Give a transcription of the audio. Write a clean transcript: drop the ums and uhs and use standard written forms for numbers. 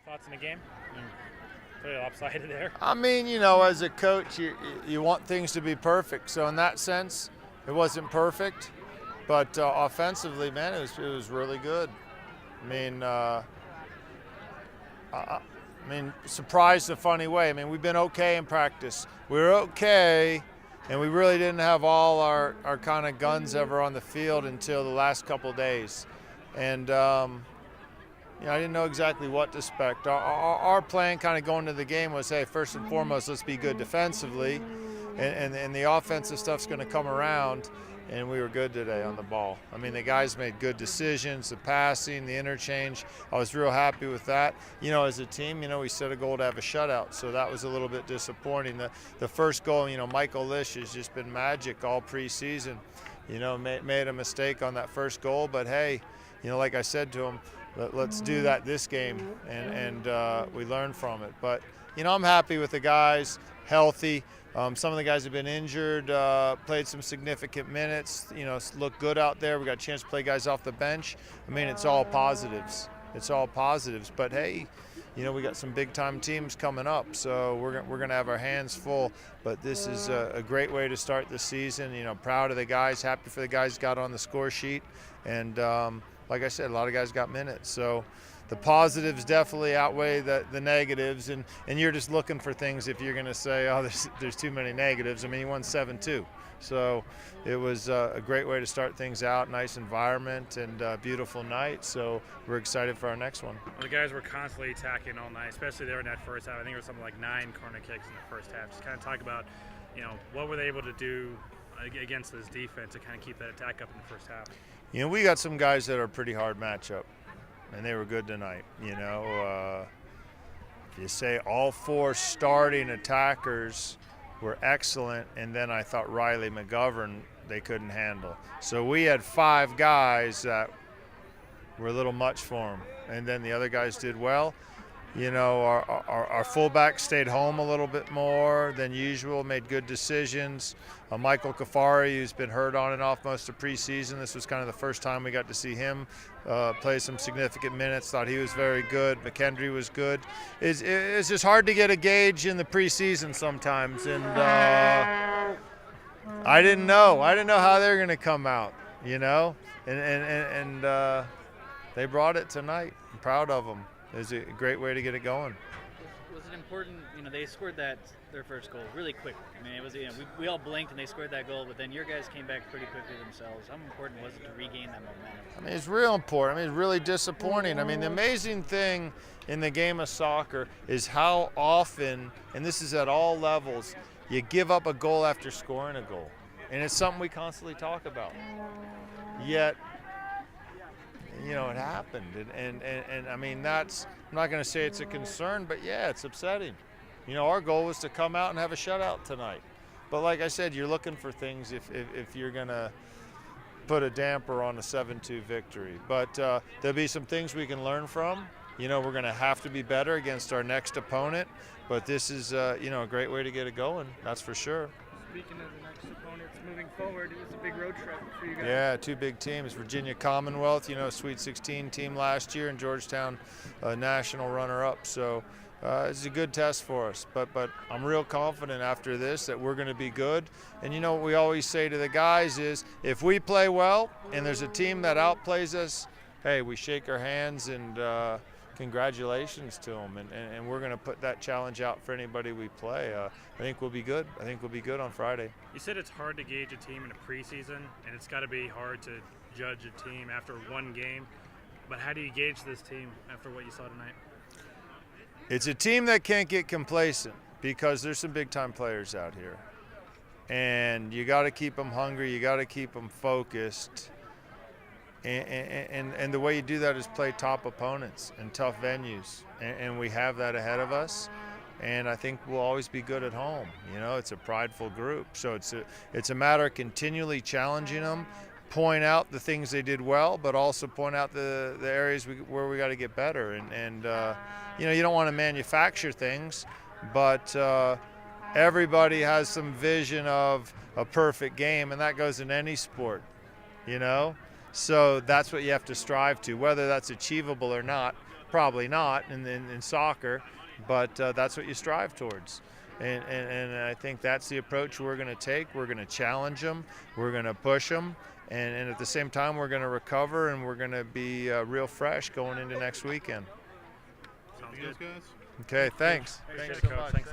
Thoughts on the game? Pretty lopsided there. I mean, as a coach, you want things to be perfect. So in that sense, it wasn't perfect, but offensively, man, it was really good. I mean, surprised in a funny way. I mean, we've been okay in practice. We were okay, and we really didn't have all our kind of guns ever on the field until the last couple of days. And I didn't know exactly what to expect. Our plan kind of going to the game was, hey, first and foremost, let's be good defensively, and the offensive stuff's going to come around, and we were good today on the ball. I mean, the guys made good decisions, the passing, the interchange. I was real happy with that. As a team, we set a goal to have a shutout, so that was a little bit disappointing. The first goal, Michael Lish has just been magic all preseason. Made a mistake on that first goal, but hey, like I said to him, let's do that this game, and we learn from it. But, I'm happy with the guys, healthy. Some of the guys have been injured, played some significant minutes, look good out there. We got a chance to play guys off the bench. I mean, it's all positives. It's all positives. But, hey, we got some big-time teams coming up, so we're going to have our hands full. But this is a great way to start the season. Proud of the guys, happy for the guys got on the score sheet. And, like I said, a lot of guys got minutes. So the positives definitely outweigh the negatives. And you're just looking for things if you're going to say, oh, there's too many negatives. I mean, you won 7-2. So it was a great way to start things out, nice environment and beautiful night. So we're excited for our next one. Well, the guys were constantly attacking all night, especially there in that first half. I think it was something like 9 corner kicks in the first half. Just kind of talk about, what were they able to do against this defense to kind of keep that attack up in the first half? We got some guys that are a pretty hard matchup, and they were good tonight. If you say all 4 starting attackers were excellent, and then I thought Riley McGovern they couldn't handle. So we had 5 guys that were a little much for them, and then the other guys did well. Our fullback stayed home a little bit more than usual, made good decisions. Michael Kafari, who's been hurt on and off most of preseason, this was kind of the first time we got to see him play some significant minutes. Thought he was very good. McKendry was good. It's just hard to get a gauge in the preseason sometimes, and I didn't know how they're going to come out, and they brought it tonight. I'm proud of them. It was a great way to get it going. Was it important, they scored their first goal really quick. I mean, it was, we all blinked and they scored that goal, but then your guys came back pretty quickly themselves. How important was it to regain that momentum? I mean, it's real important. I mean, it's really disappointing. I mean, the amazing thing in the game of soccer is how often, and this is at all levels, you give up a goal after scoring a goal. And it's something we constantly talk about. Yet, it happened. And I mean, I'm not going to say it's a concern, but yeah, it's upsetting. Our goal was to come out and have a shutout tonight. But like I said, you're looking for things if you're going to put a damper on a 7-2 victory. But there'll be some things we can learn from. We're going to have to be better against our next opponent. But this is, a great way to get it going, that's for sure. Speaking of the next opponents moving forward, it's a big road trip for you guys. Yeah, 2 big teams. Virginia Commonwealth, Sweet 16 team last year, and Georgetown national runner-up. So it's a good test for us. But I'm real confident after this that we're going to be good. And what we always say to the guys is, if we play well and there's a team that outplays us, hey, we shake our hands and congratulations to them, and we're going to put that challenge out for anybody we play. I think we'll be good. I think we'll be good on Friday. You said it's hard to gauge a team in a preseason, and it's got to be hard to judge a team after one game. But how do you gauge this team after what you saw tonight? It's a team that can't get complacent because there's some big-time players out here. And you got to keep them hungry. You got to keep them focused. And the way you do that is play top opponents and tough venues, and we have that ahead of us. And I think we'll always be good at home. It's a prideful group, so it's a matter of continually challenging them, point out the things they did well, but also point out the areas where we got to get better. And you don't want to manufacture things, but everybody has some vision of a perfect game, and that goes in any sport. So that's what you have to strive to. Whether that's achievable or not, probably not in soccer, but that's what you strive towards. And I think that's the approach we're going to take. We're going to challenge them. We're going to push them. And at the same time, we're going to recover, and we're going to be real fresh going into next weekend. Sounds Anything else, good. guys? Okay, thanks. Appreciate Thanks it, so Coach. much. Thanks.